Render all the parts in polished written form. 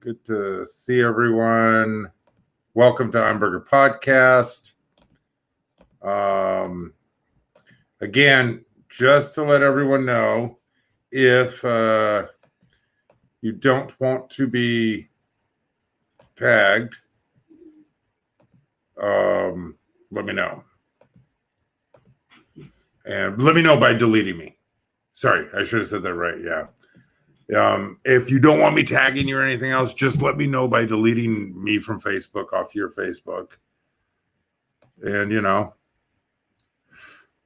Good to see everyone. Welcome to Hamburger Podcast. Again, just to let everyone know, if you don't want to be tagged, let me know. And let me know by deleting me. Sorry, I should have said that right. Yeah. If you don't want me tagging you or anything else, just let me know by deleting me from Facebook off your Facebook. And,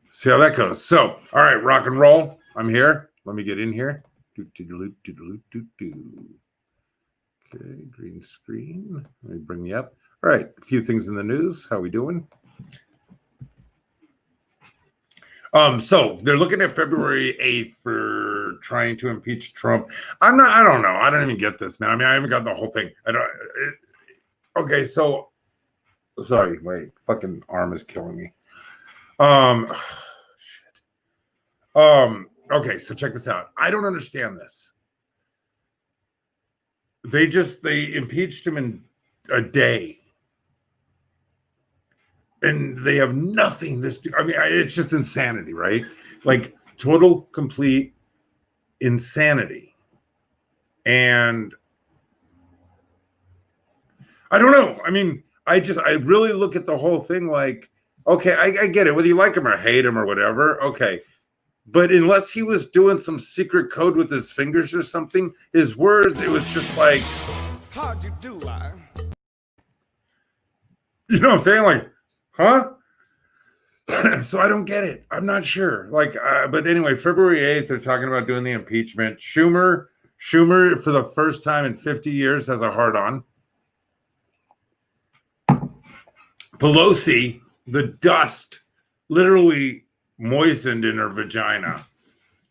see how that goes. So, all right, rock and roll. I'm here. Let me get in here. Okay, green screen. Let me bring you up. All right, a few things in the news. How we doing? So they're looking at February 8th for trying to impeach Trump. I don't know. I don't even get this, man. I mean, I haven't got the whole thing. Okay, so sorry, wait, fucking arm is killing me. Shit. Okay, so check this out. I don't understand this. They impeached him in a day. And they have nothing. It's just insanity, right? Like total, complete insanity. And I don't know. I mean, I really look at the whole thing like, okay, I get it. Whether you like him or hate him or whatever, okay. But unless he was doing some secret code with his fingers or something, his words, it was just like, how'd you do, man? You know what I'm saying? Like, huh? So I don't get it. I'm not sure. But anyway, February 8th, they're talking about doing the impeachment. Schumer, for the first time in 50 years, has a hard-on. Pelosi, the dust literally moistened in her vagina.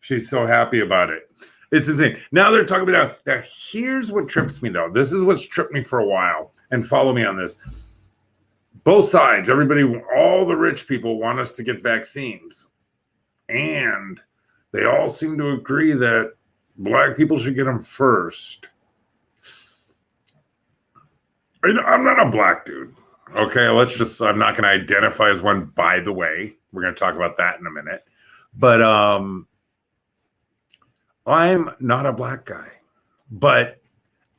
She's so happy about it. It's insane. Now they're talking about now. Here's what trips me, though. This is what's tripped me for a while. And follow me on this. Both sides, everybody, all the rich people want us to get vaccines. And they all seem to agree that black people should get them first. I'm not a black dude. Okay, I'm not going to identify as one, by the way. We're going to talk about that in a minute. But I'm not a black guy. But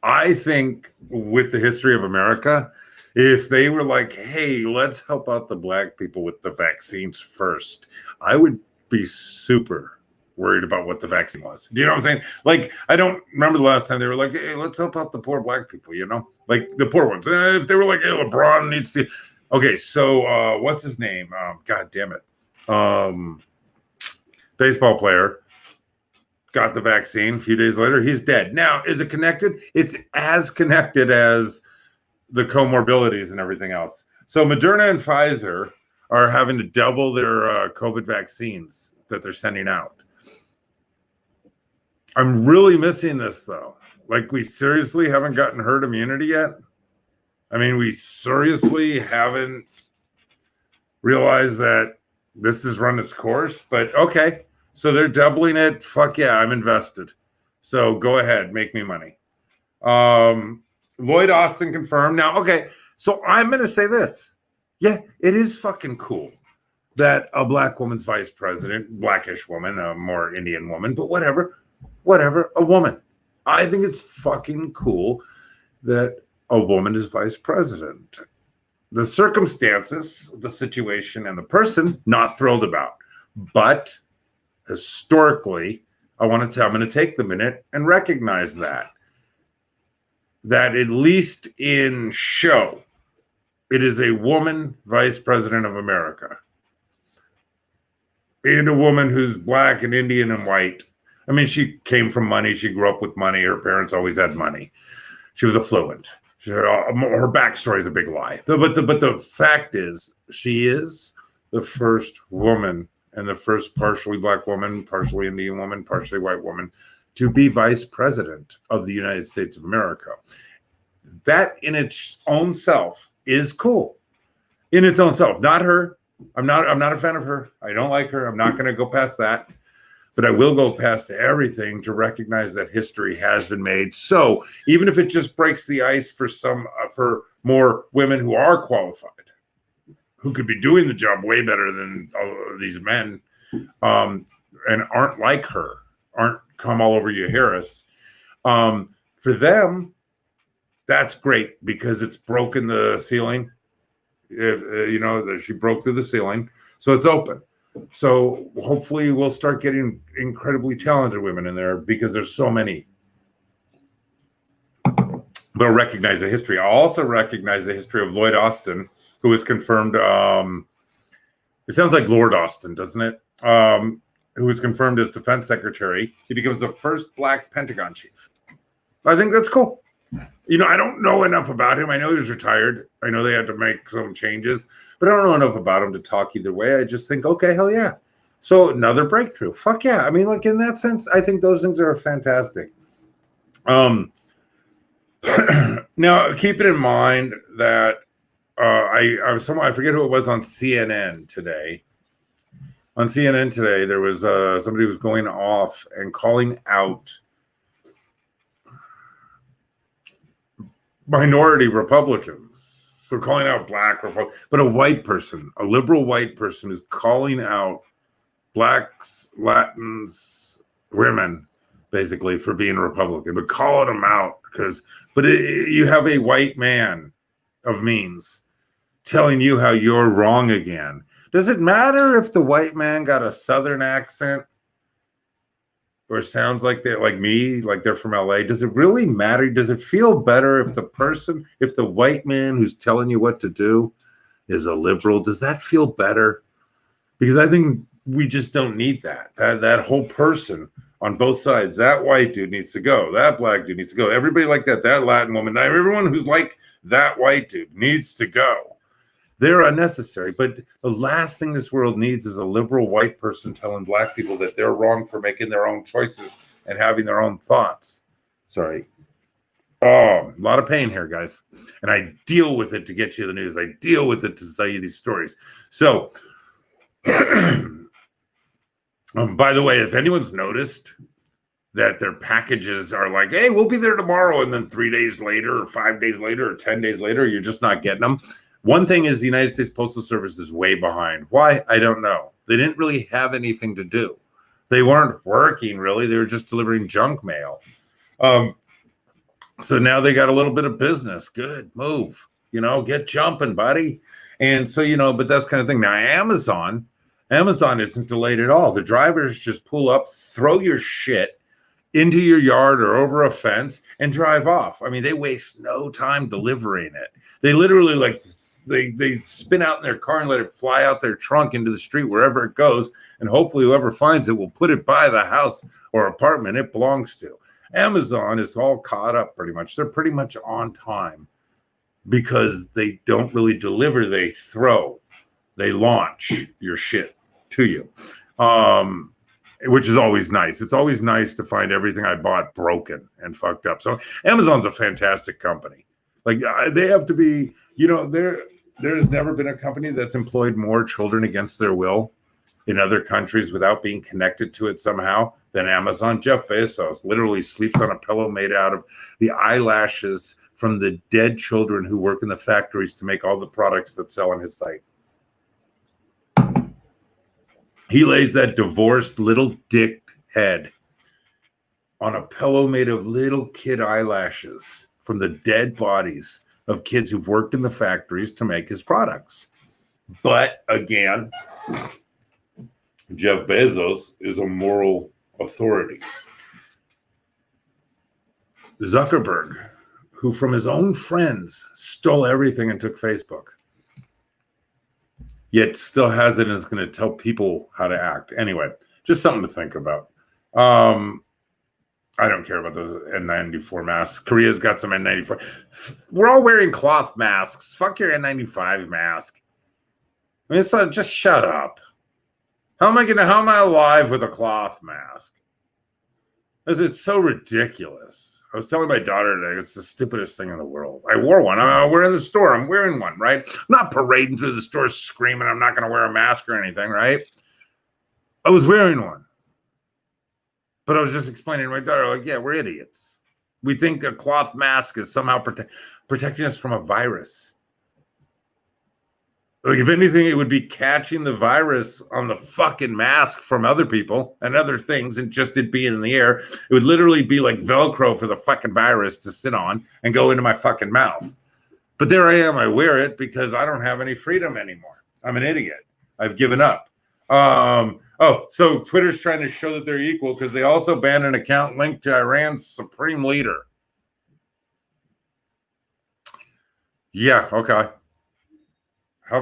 I think with the history of America, if they were like, hey, let's help out the black people with the vaccines first, I would be super worried about what the vaccine was. Do you know what I'm saying? Like, I don't remember the last time they were like, hey, let's help out the poor black people, like the poor ones. If they were like, hey, LeBron needs to. Okay, so what's his name? God damn it. Baseball player got the vaccine. A few days later, he's dead. Now, is it connected? It's as connected as the comorbidities and everything else. So Moderna and Pfizer are having to double their COVID vaccines that they're sending out. I'm really missing this, though. Like, we seriously haven't gotten herd immunity yet. I mean, we seriously haven't realized that this has run its course. But okay, so they're doubling it. Fuck yeah, I'm invested. So go ahead, make me money. Lloyd Austin confirmed. Now, okay, so I'm going to say this. Yeah, it is fucking cool that a black woman's vice president, blackish woman, a more Indian woman, but whatever, a woman. I think it's fucking cool that a woman is vice president. The circumstances, the situation, and the person, not thrilled about. But historically, I'm going to take the minute and recognize that at least in show, it is a woman vice president of America. And a woman who's black and Indian and white. I mean, she came from money. She grew up with money. Her parents always had money. She was affluent. Her backstory is a big lie. But the fact is, she is the first woman and the first partially black woman, partially Indian woman, partially white woman to be vice president of the United States of America. That in its own self is cool. In its own self, not her. I'm not a fan of her. I don't like her. I'm not going to go past that. but I will go past everything to recognize that history has been made. So even if it just breaks the ice for for more women who are qualified, who could be doing the job way better than all of these men, and aren't like her, aren't come all over you, Harris. For them, that's great because it's broken the ceiling. She broke through the ceiling, so it's open. So hopefully we'll start getting incredibly talented women in there because there's so many. But I'll recognize the history. I'll also recognize the history of Lloyd Austin, who was confirmed. It sounds like Lord Austin, doesn't it? Who was confirmed as defense secretary. He becomes the first Black Pentagon chief. I think that's cool. I don't know enough about him. I know he was retired. I know they had to make some changes, but I don't know enough about him to talk either way. I just think, okay, hell yeah. So another breakthrough. Fuck yeah. I mean, like in that sense, I think those things are fantastic. Now, keep it in mind that I forget who it was on CNN today. On CNN today, there was somebody who was going off and calling out minority Republicans. So calling out Black Republicans, but a white person, a liberal white person is calling out Blacks, Latins, women, basically, for being Republican, but calling them out you have a white man of means telling you how you're wrong again. Does it matter if the white man got a Southern accent or sounds like they're like me, like they're from LA? Does it really matter? Does it feel better if the white man who's telling you what to do is a liberal? Does that feel better? Because I think we just don't need that. That whole person on both sides, that white dude needs to go. That Black dude needs to go. Everybody like that Latin woman, everyone who's like that white dude needs to go. They're unnecessary. But the last thing this world needs is a liberal white person telling Black people that they're wrong for making their own choices and having their own thoughts. Sorry. Oh, a lot of pain here, guys. And I deal with it to get you the news. I deal with it to tell you these stories. So, by the way, if anyone's noticed that their packages are like, hey, we'll be there tomorrow, and then 3 days later or 5 days later or 10 days later, you're just not getting them. One thing is the United States Postal Service is way behind. Why? I don't know. They didn't really have anything to do. They weren't working, really. They were just delivering junk mail. So now they got a little bit of business. Good move. Get jumping, buddy. And so, but that's kind of thing. Now, Amazon isn't delayed at all. The drivers just pull up, throw your shit into your yard or over a fence and drive off. I mean, they waste no time delivering it. They literally they spin out in their car and let it fly out their trunk into the street wherever it goes. And hopefully whoever finds it will put it by the house or apartment it belongs to. Amazon is all caught up pretty much. They're pretty much on time because they don't really deliver. They throw, they launch your shit to you. Which is always nice. It's always nice to find everything I bought broken and fucked up. So Amazon's a fantastic company. Like they have to be, there's never been a company that's employed more children against their will in other countries without being connected to it somehow than Amazon. Jeff Bezos literally sleeps on a pillow made out of the eyelashes from the dead children who work in the factories to make all the products that sell on his site. He lays that divorced little dick head on a pillow made of little kid eyelashes from the dead bodies of kids who've worked in the factories to make his products. But again, Jeff Bezos is a moral authority. Zuckerberg, who from his own friends stole everything and took Facebook, yet still has it and is going to tell people how to act. Anyway, just something to think about. I don't care about those N94 masks. Korea's got some N94. We're all wearing cloth masks. Fuck your N95 mask. I mean, it's not, just shut up. How am I alive with a cloth mask? It's so ridiculous. I was telling my daughter today, it's the stupidest thing in the world. I wore one. We're in the store. I'm wearing one, right? I'm not parading through the store screaming I'm not going to wear a mask or anything, right? I was wearing one. But I was just explaining to my daughter, like, yeah, we're idiots. We think a cloth mask is somehow protecting us from a virus. Like, if anything, it would be catching the virus on the fucking mask from other people and other things, and just it being in the air. It would literally be like Velcro for the fucking virus to sit on and go into my fucking mouth. But there I am. I wear it because I don't have any freedom anymore. I'm an idiot. I've given up. So Twitter's trying to show that they're equal because they also banned an account linked to Iran's supreme leader. Yeah, okay. How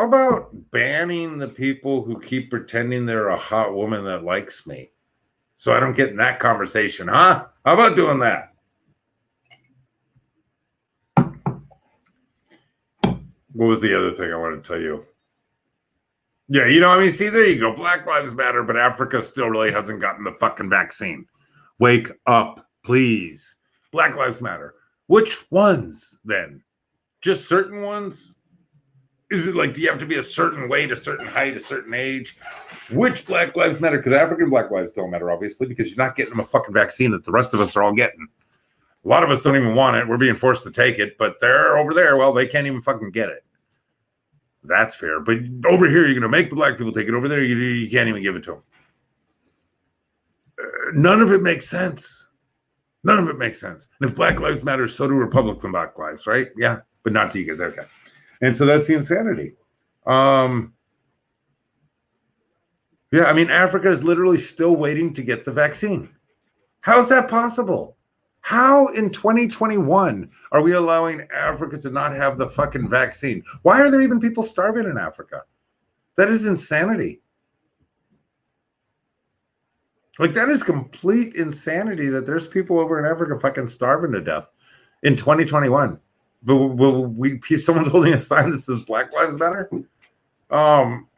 about banning the people who keep pretending they're a hot woman that likes me, so I don't get in that conversation, huh? How about doing that? What was the other thing I wanted to tell you? Yeah, see, there you go. Black Lives Matter, but Africa still really hasn't gotten the fucking vaccine. Wake up, please. Black Lives Matter. Which ones, then? Just certain ones? Is it like, do you have to be a certain weight, a certain height, a certain age? Which Black Lives Matter? Because African Black lives don't matter, obviously, because you're not getting them a fucking vaccine that the rest of us are all getting. A lot of us don't even want it. We're being forced to take it, but they're over there. Well, they can't even fucking get it. That's fair. But over here, you're going to make the black people take it. Over there, you can't even give it to them. None of it makes sense. None of it makes sense. And if Black Lives Matter, so do Republican Black lives, right? Yeah, but not to you guys. Okay. And so that's the insanity. Yeah, I mean, Africa is literally still waiting to get the vaccine. How is that possible? How in 2021 are we allowing Africa to not have the fucking vaccine? Why are there even people starving in Africa? That is insanity. Like, that is complete insanity that there's people over in Africa fucking starving to death in 2021. But someone's holding a sign that says Black Lives Matter.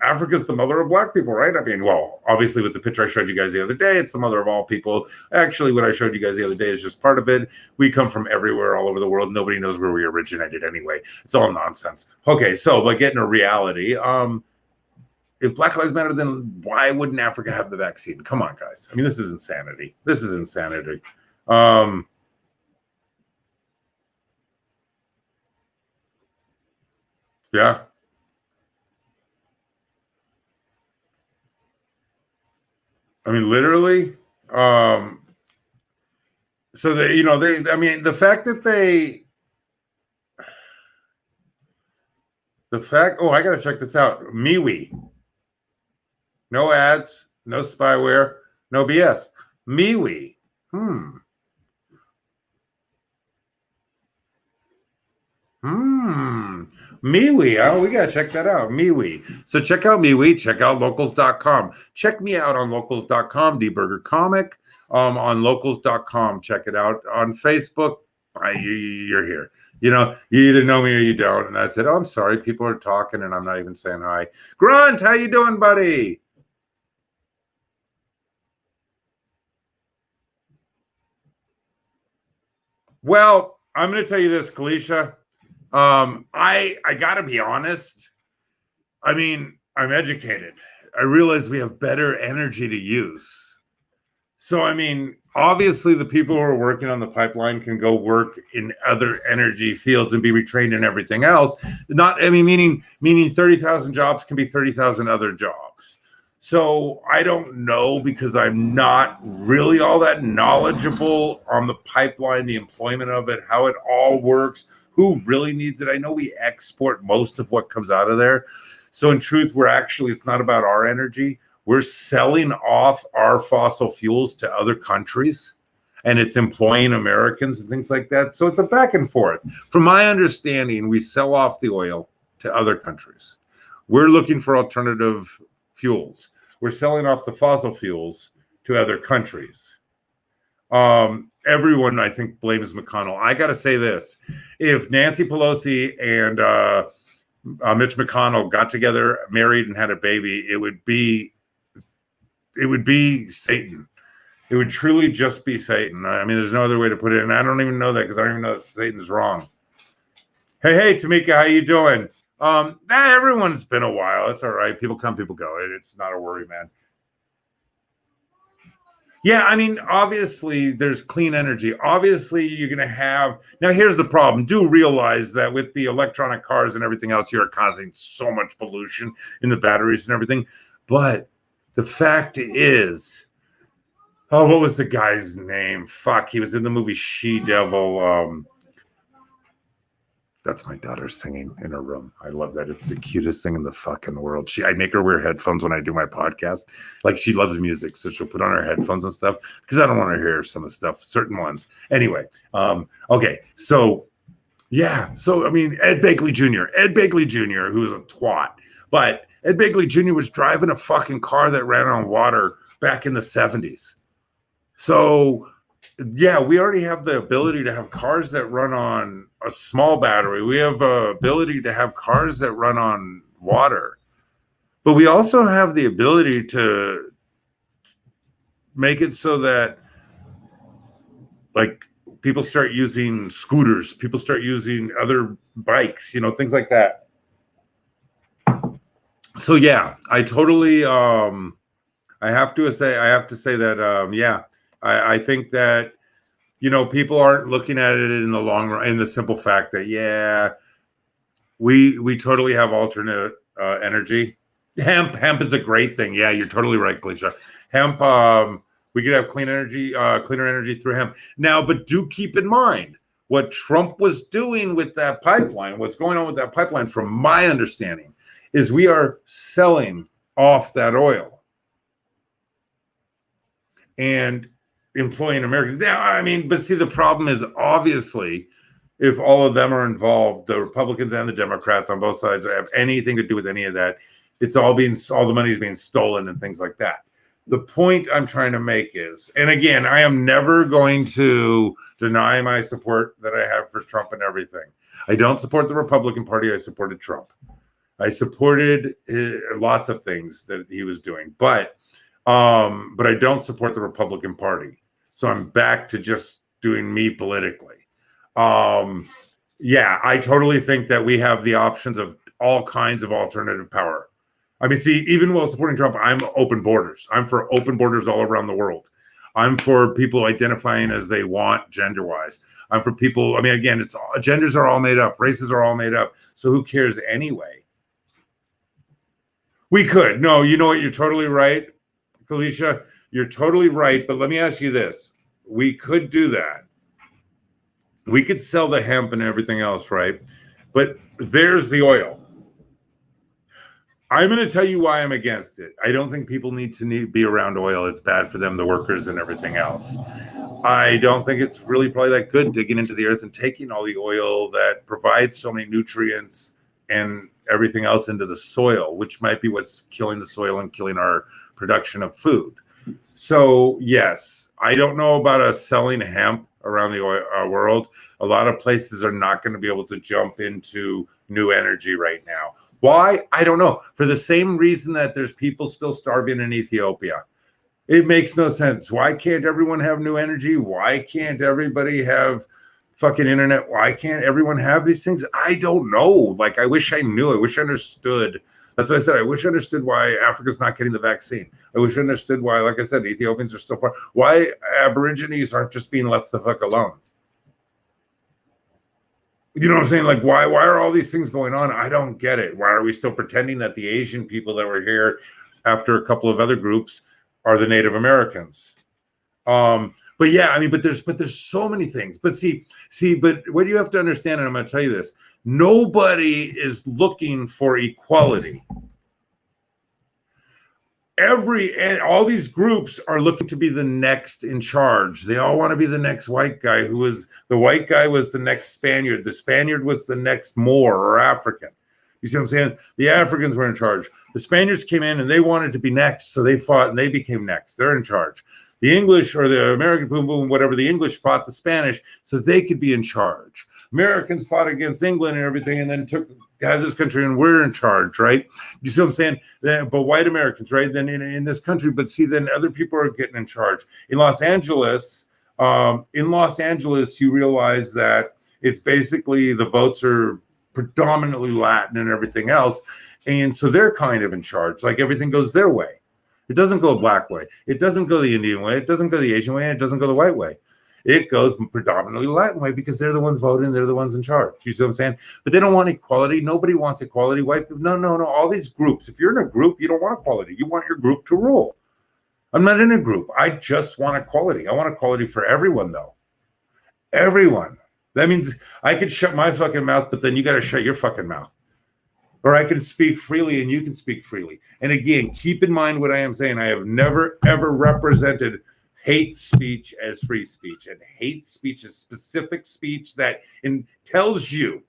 Africa's the mother of black people, right? I mean, well, obviously with the picture I showed you guys the other day, it's the mother of all people. Actually, what I showed you guys the other day is just part of it. We come from everywhere, all over the world. Nobody knows where we originated anyway. It's all nonsense. Okay, so by getting a reality, if Black Lives Matter, then why wouldn't Africa have the vaccine? Come on, guys. I mean, this is insanity. This is insanity. Yeah. I mean, literally. So I mean, the fact, oh, I got to check this out. MeWe. No ads, no spyware, no BS. MeWe. MeWe. Oh, we got to check that out. MeWe. So check out MeWe. Check out locals.com. Check me out on locals.com, The Burger Comic. On locals.com. Check it out. On Facebook, you're here. You either know me or you don't. And I said, oh, I'm sorry. People are talking and I'm not even saying hi. Grunt, how you doing, buddy? Well, I'm going to tell you this, Kalisha. I got to be honest. I mean, I'm educated. I realize we have better energy to use. So, I mean, obviously the people who are working on the pipeline can go work in other energy fields and be retrained in everything else. Meaning 30,000 jobs can be 30,000 other jobs. So I don't know, because I'm not really all that knowledgeable on the pipeline, the employment of it, how it all works, who really needs it. I know we export most of what comes out of there. So in truth, it's not about our energy. We're selling off our fossil fuels to other countries, and it's employing Americans and things like that. So it's a back and forth. From my understanding, we sell off the oil to other countries. We're looking for alternative fuels. We're selling off the fossil fuels to other countries. Everyone, I think, blames McConnell. I got to say this. If Nancy Pelosi and Mitch McConnell got together, married, and had a baby, it would be Satan. It would truly just be Satan. I mean, there's no other way to put it. And I don't even know that, because I don't even know that Satan's wrong. Hey, Tamika, how you doing? Everyone's been a while. It's all right. People come, people go. It's not a worry, man. Yeah, I mean, obviously there's clean energy. Obviously, you're going to have. Now, here's the problem. Do realize that with the electronic cars and everything else, you're causing so much pollution in the batteries and everything. But the fact is, oh, what was the guy's name? Fuck, he was in the movie She Devil. That's my daughter singing in her room. I love that. It's the cutest thing in the fucking world. I make her wear headphones when I do my podcast. Like, she loves music, so she'll put on her headphones and stuff because I don't want to hear some of the stuff, certain ones. Anyway, okay, so yeah, so I mean, Ed Begley Jr., who was a twat, but Ed Begley Jr. was driving a fucking car that ran on water back in the 70s. So yeah, we already have the ability to have cars that run on a small battery. We have the ability to have cars that run on water. But we also have the ability to make it so that, like, people start using scooters, people start using other bikes, things like that. So yeah, I totally I have to say that yeah, I think that, people aren't looking at it in the long run, in the simple fact that, yeah, we totally have alternate energy. Hemp is a great thing. Yeah, you're totally right, Glisha. Hemp, we could have cleaner energy through hemp. Now, but do keep in mind what Trump was doing with that pipeline, what's going on with that pipeline, from my understanding, is we are selling off that oil and employing Americans. Now, I mean, but see, the problem is, obviously, if all of them are involved, the Republicans and the Democrats on both sides have anything to do with any of that, it's all the money's being stolen and things like that. The point I'm trying to make is, and again, I am never going to deny my support that I have for Trump and everything. I don't support the Republican Party. I supported Trump. I supported lots of things that he was doing, but I don't support the Republican Party. So I'm back to just doing me politically. Yeah, I totally think that we have the options of all kinds of alternative power. I mean, see, even while supporting Trump, I'm open borders. I'm for open borders all around the world. I'm for people identifying as they want gender-wise. I'm for people, I mean, again, genders are all made up. Races are all made up. So who cares anyway? We could. No, you know what? You're totally right, Felicia. You're totally right. But let me ask you this. We could do that. We could sell the hemp and everything else, right? But there's the oil. I'm going to tell you why I'm against it. I don't think people need to be around oil. It's bad for them, the workers and everything else. I don't think it's really probably that good digging into the earth and taking all the oil that provides so many nutrients and everything else into the soil, which might be what's killing the soil and killing our production of food. So yes, I don't know about us selling hemp around the world. A lot of places are not going to be able to jump into new energy right now. Why? I don't know. For the same reason that there's people still starving in Ethiopia. It makes no sense. Why can't everyone have new energy? Why can't everybody have fucking internet? Why can't everyone have these things? I don't know. Like, I wish I knew. I wish I understood. That's what I said. I wish I understood why Africa's not getting the vaccine. I wish I understood why, like I said, Ethiopians are still far. Why Aborigines aren't just being left the fuck alone. You know what I'm saying? Like, why are all these things going on? I don't get it. Why are we still pretending that the Asian people that were here after a couple of other groups are the Native Americans? But yeah, I mean, but there's so many things. But but what you have to understand, and I'm going to tell you this, nobody is looking for equality. All these groups are looking to be the next in charge. They all want to be the next white guy. The white guy was the next Spaniard. The Spaniard was the next Moor or African. You see what I'm saying? The Africans were in charge. The Spaniards came in and they wanted to be next. So they fought and they became next. They're in charge. The English, or the American, boom, boom, whatever, the English fought the Spanish so they could be in charge. Americans fought against England and everything, and then had this country, and we're in charge, right? You see what I'm saying? But white Americans, right? Then in this country, but see, then other people are getting in charge. In Los Angeles, you realize that it's basically the votes are predominantly Latin and everything else. And so they're kind of in charge. Like everything goes their way. It doesn't go a black way. It doesn't go the Indian way. It doesn't go the Asian way. And it doesn't go the white way. It goes predominantly Latin way because they're the ones voting. They're the ones in charge. You see what I'm saying? But they don't want equality. Nobody wants equality. White people, no. All these groups. If you're in a group, you don't want equality. You want your group to rule. I'm not in a group. I just want equality. I want equality for everyone, though. Everyone. That means I could shut my fucking mouth, but then you got to shut your fucking mouth. Or I can speak freely and you can speak freely. And again, keep in mind what I am saying. I have never, ever represented hate speech as free speech. And hate speech is specific speech that tells you.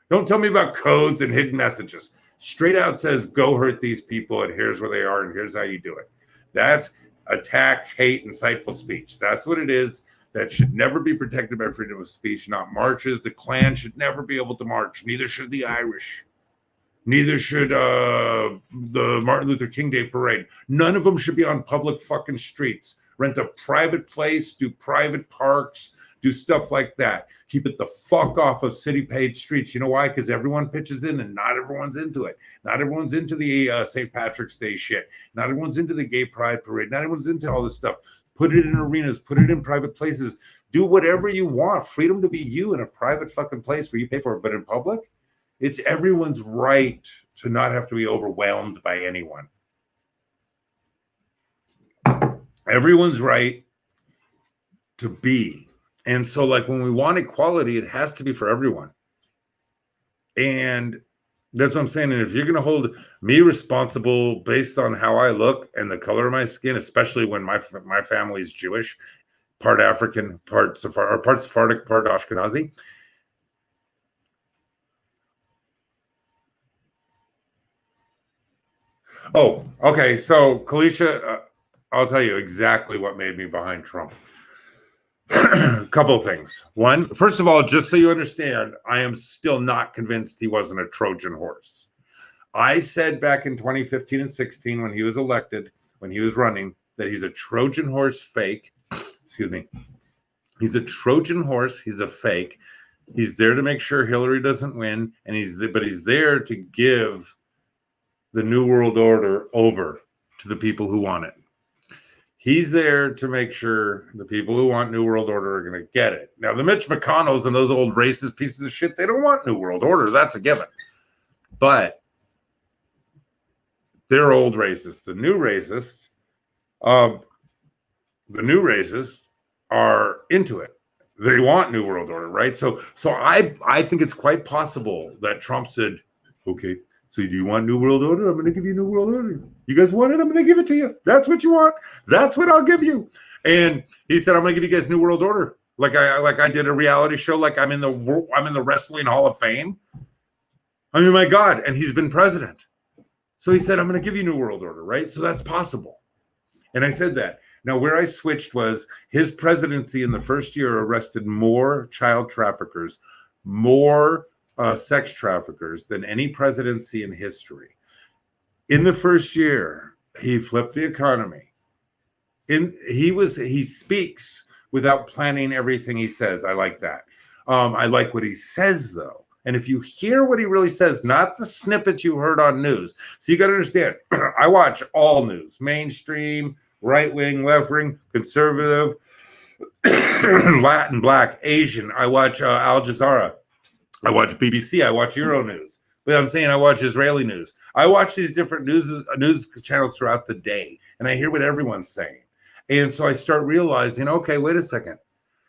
Don't tell me about codes and hidden messages. Straight out says, go hurt these people and here's where they are and here's how you do it. That's attack, hate, insightful speech. That's what it is. That should never be protected by freedom of speech, not marches. The Klan should never be able to march. Neither should the Irish. Neither should the Martin Luther King Day parade. None of them should be on public fucking streets. Rent a private place, do private parks, do stuff like that. Keep it the fuck off of city-paid streets. You know why? Because everyone pitches in and not everyone's into it. Not everyone's into the St. Patrick's Day shit. Not everyone's into the gay pride parade. Not everyone's into all this stuff. Put it in arenas. Put it in private places. Do whatever you want. Freedom to be you in a private fucking place where you pay for it. But in public, it's everyone's right to not have to be overwhelmed by anyone. Everyone's right to be. And so, like, when we want equality, it has to be for everyone. And that's what I'm saying. And if you're going to hold me responsible based on how I look and the color of my skin, especially when my family's Jewish, part African, part Sephardic, part Ashkenazi. Oh, okay. So, Kalisha, I'll tell you exactly what made me behind Trump. A couple of things. One, first of all, just so you understand, I am still not convinced he wasn't a Trojan horse. I said back in 2015 and 16 when he was elected, when he was running, that he's a Trojan horse fake. Excuse me. He's a Trojan horse. He's a fake. He's there to make sure Hillary doesn't win, and he's there to give the New World Order over to the people who want it. He's there to make sure the people who want New World Order are going to get it. Now, the Mitch McConnells and those old racist pieces of shit, they don't want New World Order. That's a given. But they're old racists. The new racists are into it. They want New World Order, right? So I think it's quite possible that Trump said, okay, so do you want New World Order? I'm going to give you New World Order. You guys want it? I'm going to give it to you. That's what you want. That's what I'll give you. And he said, I'm going to give you guys New World Order. Like I did a reality show. Like I'm in the Wrestling Hall of Fame. I mean, my God. And he's been president. So he said, I'm going to give you New World Order, right? So that's possible. And I said that. Now, where I switched was his presidency in the first year arrested more child traffickers, more sex traffickers than any presidency in history. In the first year, he flipped the economy. He speaks without planning everything he says. I like that. I like what he says, though. And if you hear what he really says, not the snippets you heard on news. So you got to understand, I watch all news, mainstream, right-wing, left-wing, conservative, Latin, Black, Asian. I watch Al Jazeera. I watch BBC. I watch Euronews. But I'm saying I watch Israeli news. I watch these different news channels throughout the day, and I hear what everyone's saying. And so I start realizing, okay, wait a second.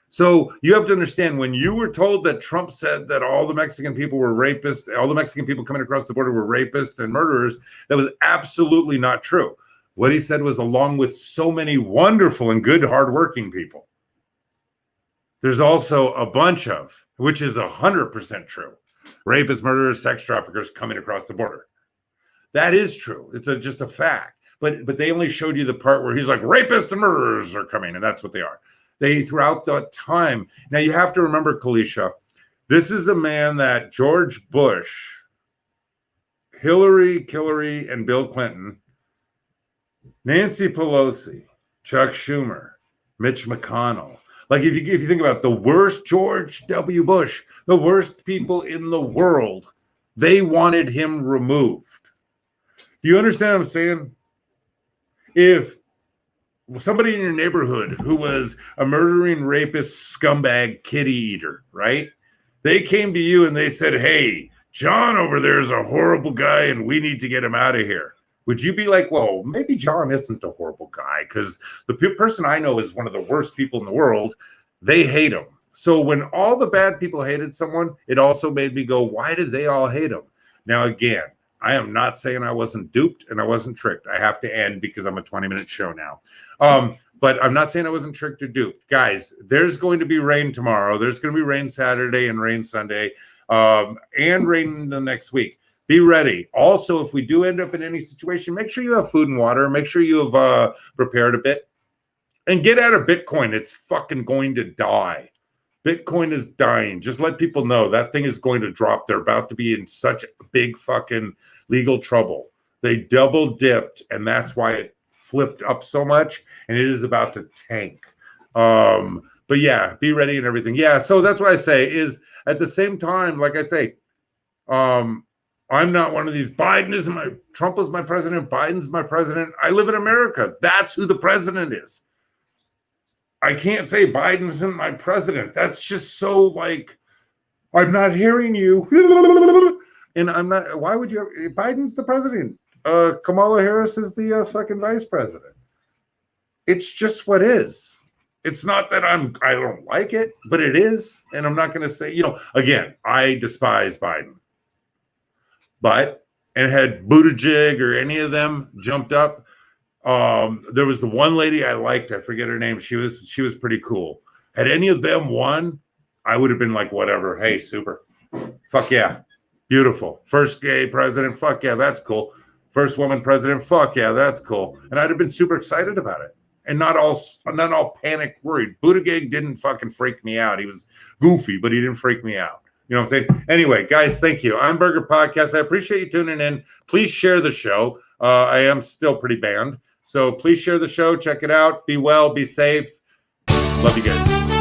So you have to understand, when you were told that Trump said that all the Mexican people were rapists, all the Mexican people coming across the border were rapists and murderers, that was absolutely not true. What he said was, along with so many wonderful and good, hardworking people, there's also a bunch of, which is 100% true, rapists, murderers, sex traffickers coming across the border. That is true. It's just a fact. But they only showed you the part where he's like, rapists and murderers are coming, and that's what they are. They, throughout that time. Now, you have to remember, Kalisha, this is a man that George Bush, Hillary, and Bill Clinton, Nancy Pelosi, Chuck Schumer, Mitch McConnell, Like if you think about it, the worst George W. Bush, the worst people in the world, they wanted him removed. Do you understand what I'm saying? If somebody in your neighborhood who was a murdering, rapist, scumbag, kitty eater, right? They came to you and they said, hey, John over there is a horrible guy and we need to get him out of here. Would you be like, well, maybe John isn't a horrible guy because the person I know is one of the worst people in the world. They hate him. So when all the bad people hated someone, it also made me go, why did they all hate him? Now, again, I am not saying I wasn't duped and I wasn't tricked. I have to end because I'm a 20-minute show now. But I'm not saying I wasn't tricked or duped. Guys, there's going to be rain tomorrow. There's going to be rain Saturday and rain Sunday and rain the next week. Be ready. Also, if we do end up in any situation, make sure you have food and water. Make sure you have prepared a bit. And get out of Bitcoin. It's fucking going to die. Bitcoin is dying. Just let people know that thing is going to drop. They're about to be in such big fucking legal trouble. They double dipped, and that's why it flipped up so much, and it is about to tank. But yeah, be ready and everything. Yeah, so that's what I say is at the same time, like I say, I'm not one of these Trump is my president, Biden's my president. I live in America. That's who the president is. I can't say Biden isn't my president. That's just so like, I'm not hearing you. And I'm not, why would you, Biden's the president. Kamala Harris is the fucking vice president. It's just what is. It's not that I don't like it, but it is. And I'm not going to say, again, I despise Biden. But, and had Buttigieg or any of them jumped up, there was the one lady I liked. I forget her name. She was pretty cool. Had any of them won, I would have been like, whatever. Hey, super. Fuck yeah. Beautiful. First gay president. Fuck yeah. That's cool. First woman president. Fuck yeah. That's cool. And I'd have been super excited about it. And not all panic worried. Buttigieg didn't fucking freak me out. He was goofy, but he didn't freak me out. You know what I'm saying? Anyway, guys, thank you. I'm Burger Podcast. I appreciate you tuning in. Please share the show. I am still pretty banned. So please share the show. Check it out. Be well. Be safe. Love you guys.